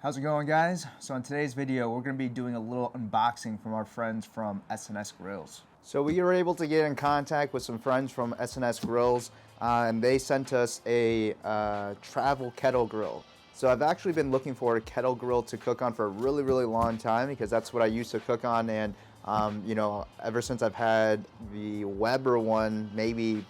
How's it going, guys? So in today's video, we're going to be doing a little unboxing from our friends from SnS Grills. So we were able to get in contact with some friends from SnS Grills, and they sent us a travel kettle grill. So I've actually been looking for a kettle grill to cook on for a really, really long time because that's what I used to cook on. And you know, ever since I've had the Weber one, maybe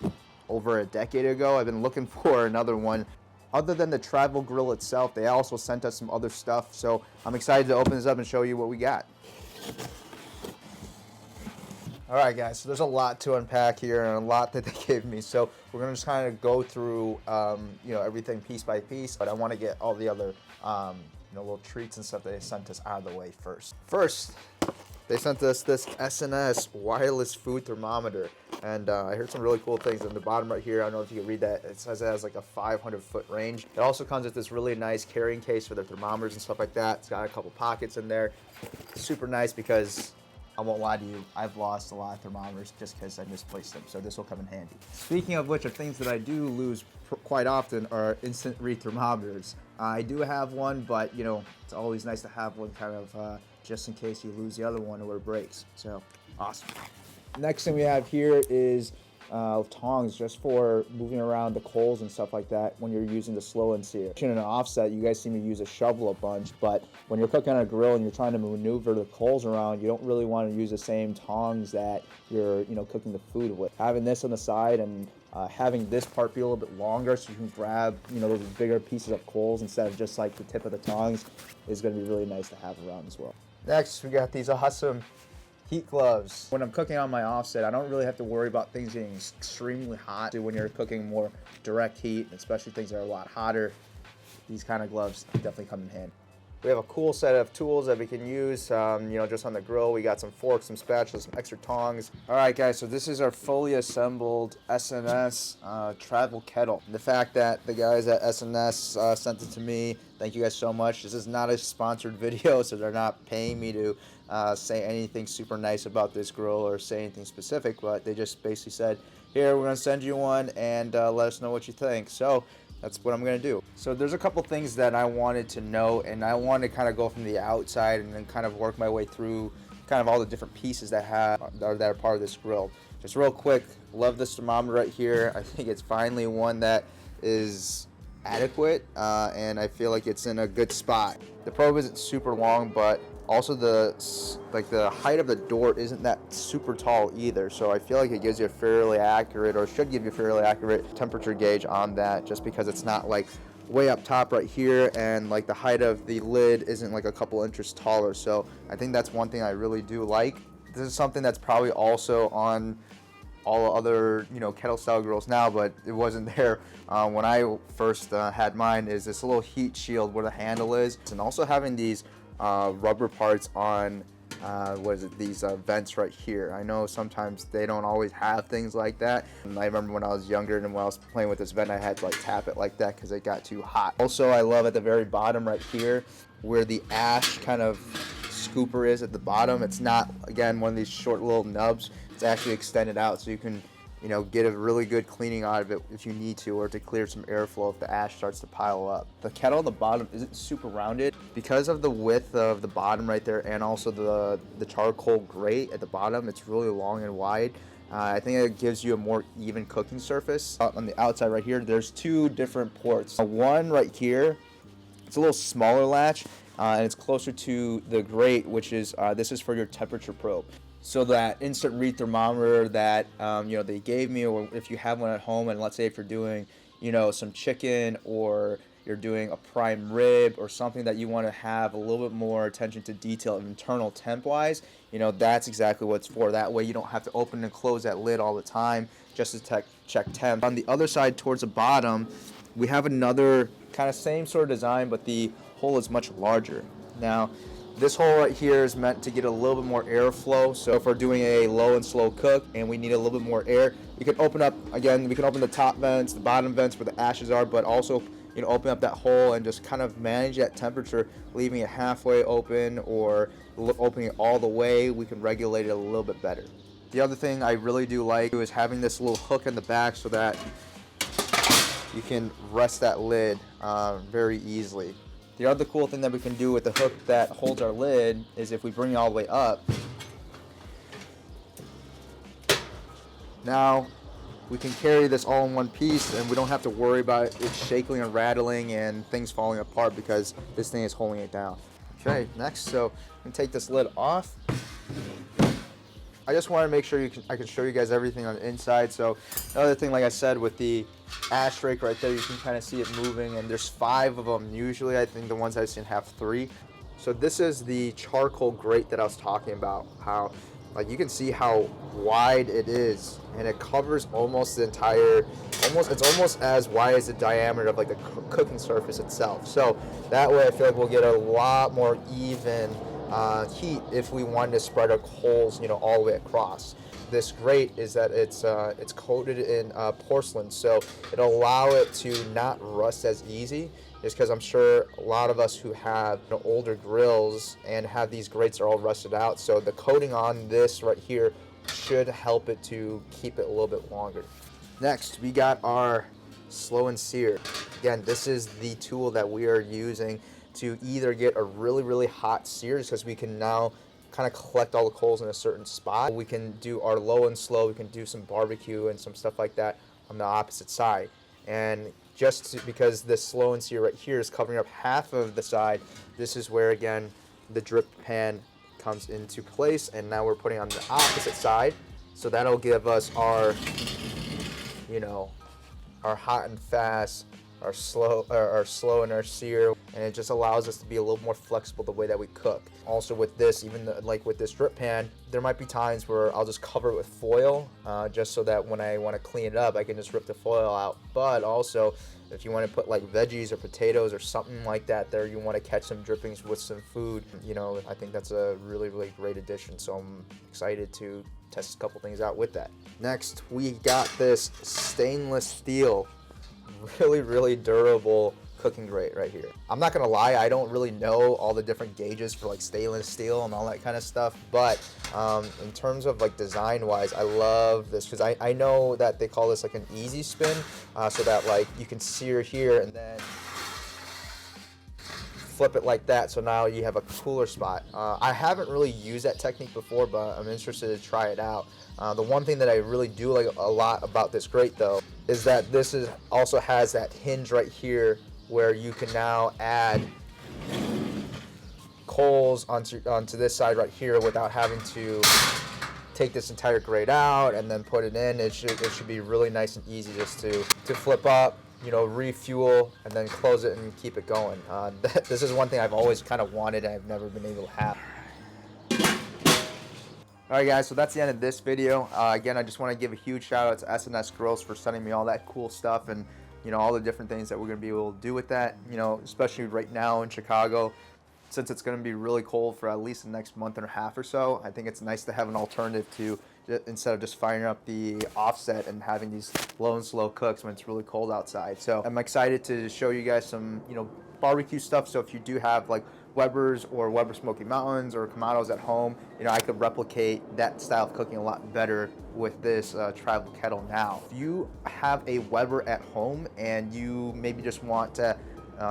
over a decade ago, I've been looking for another one. Other than the travel grill itself, they also sent us some other stuff. So I'm excited to open this up and show you what we got. All right, guys, so there's a lot to unpack here and a lot that they gave me. So we're gonna just kind of go through, you know, everything piece by piece, but I wanna get all the other, you know, little treats and stuff that they sent us out of the way first. First, they sent us this SnS wireless food thermometer. And I heard some really cool things on the bottom right here. I don't know if you can read that. It says it has like a 500-foot range. It also comes with this really nice carrying case for their thermometers and stuff like that. It's got a couple pockets in there. Super nice because I won't lie to you, I've lost a lot of thermometers just because I misplaced them. So this will come in handy. Speaking of which, of things that I do lose quite often are instant read thermometers. I do have one, but you know, it's always nice to have one kind of just in case you lose the other one or it breaks. So awesome. Next thing we have here is tongs just for moving around the coals and stuff like that when you're using the slow and sear. In an offset, you guys seem to use a shovel a bunch, but when you're cooking on a grill and you're trying to maneuver the coals around, you don't really want to use the same tongs that you're, you know, cooking the food with. Having this on the side and having this part be a little bit longer so you can grab, you know, those bigger pieces of coals instead of just like the tip of the tongs is going to be really nice to have around as well. Next, we got these awesome heat gloves. When I'm cooking on my offset, I don't really have to worry about things getting extremely hot. When you're cooking more direct heat, especially things that are a lot hotter, these kind of gloves definitely come in handy. We have a cool set of tools that we can use, you know, just on the grill. We got some forks, some spatulas, some extra tongs. All right, guys, so this is our fully assembled SnS travel kettle. The fact that the guys at SnS sent it to me, thank you guys so much. This is not a sponsored video, so they're not paying me to say anything super nice about this grill or say anything specific, but they just basically said, here, we're gonna send you one and let us know what you think. So that's what I'm gonna do. So there's a couple things that I wanted to know, and I want to kind of go from the outside and then kind of work my way through kind of all the different pieces that are part of this grill. Just real quick, love this thermometer right here. I think it's finally one that is adequate, and I feel like it's in a good spot. The probe isn't super long, but also the height of the door isn't that super tall either, so I feel like it gives you a fairly accurate, or should give you a fairly accurate temperature gauge on that, just because it's not like way up top right here, and like the height of the lid isn't like a couple inches taller. So I think that's one thing I really do like. This is something that's probably also on all other, you know, kettle style grills now, but it wasn't there when I first had mine. Is this little heat shield where the handle is, and also having these rubber parts on these vents right here. I know sometimes they don't always have things like that, and I remember when I was younger and when I was playing with this vent, I had to like tap it like that because it got too hot. Also, I love at the very bottom right here where the ash kind of scooper is at the bottom. It's not, again, one of these short little nubs. It's actually extended out, so you can, you know, get a really good cleaning out of it if you need to, or to clear some airflow if the ash starts to pile up. The kettle on the bottom isn't super rounded because of the width of the bottom right there, and also the charcoal grate at the bottom. It's really long and wide. I think it gives you a more even cooking surface. On the outside right here, there's two different ports. One right here, it's a little smaller latch, and it's closer to the grate, which is this is for your temperature probe. So that instant read thermometer that you know, they gave me, or if you have one at home, and let's say if you're doing, you know, some chicken, or you're doing a prime rib or something that you want to have a little bit more attention to detail internal temp wise, you know, that's exactly what it's for. That way you don't have to open and close that lid all the time just to check temp. On the other side towards the bottom, we have another kind of same sort of design, but the hole is much larger. Now, this hole right here is meant to get a little bit more airflow. So if we're doing a low and slow cook and we need a little bit more air, we can open up, again, we can open the top vents, the bottom vents where the ashes are, but also, you know, open up that hole and just kind of manage that temperature, leaving it halfway open or opening it all the way. We can regulate it a little bit better. The other thing I really do like is having this little hook in the back so that you can rest that lid very easily. The other cool thing that we can do with the hook that holds our lid is if we bring it all the way up, now we can carry this all in one piece and we don't have to worry about it shaking and rattling and things falling apart because this thing is holding it down. Okay, next, so I'm gonna take this lid off. I just want to make sure I can show you guys everything on the inside. So another thing, like I said, with the ash rake right there, you can kind of see it moving, and there's 5 of them usually. I think the ones I've seen have 3. So this is the charcoal grate that I was talking about. How, like, you can see how wide it is, and it covers almost the entire, it's almost as wide as the diameter of like the cooking surface itself. So that way I feel like we'll get a lot more even heat if we wanted to spread our coals, you know, all the way across. This grate is that it's coated in porcelain, so it'll allow it to not rust as easy. Just because I'm sure a lot of us who have, you know, older grills and have these grates are all rusted out, so the coating on this right here should help it to keep it a little bit longer. Next, we got our slow and sear. Again, this is the tool that we are using to either get a really hot sear, because we can now kind of collect all the coals in a certain spot. We can do our low and slow, we can do some barbecue and some stuff like that on the opposite side. And because this slow and sear right here is covering up half of the side, this is where, again, the drip pan comes into place, and now we're putting on the opposite side. So that'll give us our, you know, our hot and fast, our slow and our sear, and it just allows us to be a little more flexible the way that we cook. Also with this, like with this drip pan, there might be times where I'll just cover it with foil, just so that when I want to clean it up, I can just rip the foil out. But also, if you want to put like veggies or potatoes or something like that there, you want to catch some drippings with some food, you know, I think that's a really great addition. So I'm excited to test a couple things out with that. Next, we got this stainless steel, really durable cooking grate right here. I'm not gonna lie, I don't really know all the different gauges for like stainless steel and all that kind of stuff, but in terms of like design wise, I love this because I know that they call this like an easy spin, so that like you can sear here and then flip it like that, so now you have a cooler spot. I haven't really used that technique before, but I'm interested to try it out. The one thing that I really do like a lot about this grate though is that this also has that hinge right here where you can now add coals onto this side right here without having to take this entire grate out and then put it in. It should be really nice and easy just to flip up, you know, refuel, and then close it and keep it going. This is one thing I've always kind of wanted and I've never been able to have. Alright guys, so that's the end of this video. Again, I just want to give a huge shout out to SnS Grills for sending me all that cool stuff and, you know, all the different things that we're going to be able to do with that, you know, especially right now in Chicago, since it's going to be really cold for at least the next month and a half or so. I think it's nice to have an alternative to, instead of just firing up the offset and having these low and slow cooks when it's really cold outside. So I'm excited to show you guys some, you know, barbecue stuff. So if you do have like Weber's or Weber Smoky Mountains or Kamados at home, you know, I could replicate that style of cooking a lot better with this travel kettle now. If you have a Weber at home and you maybe just want to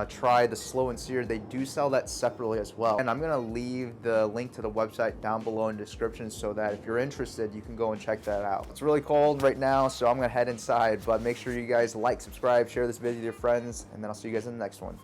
try the slow and sear, they do sell that separately as well. And I'm gonna leave the link to the website down below in the description so that if you're interested, you can go and check that out. It's really cold right now, so I'm gonna head inside, but make sure you guys like, subscribe, share this video with your friends, and then I'll see you guys in the next one.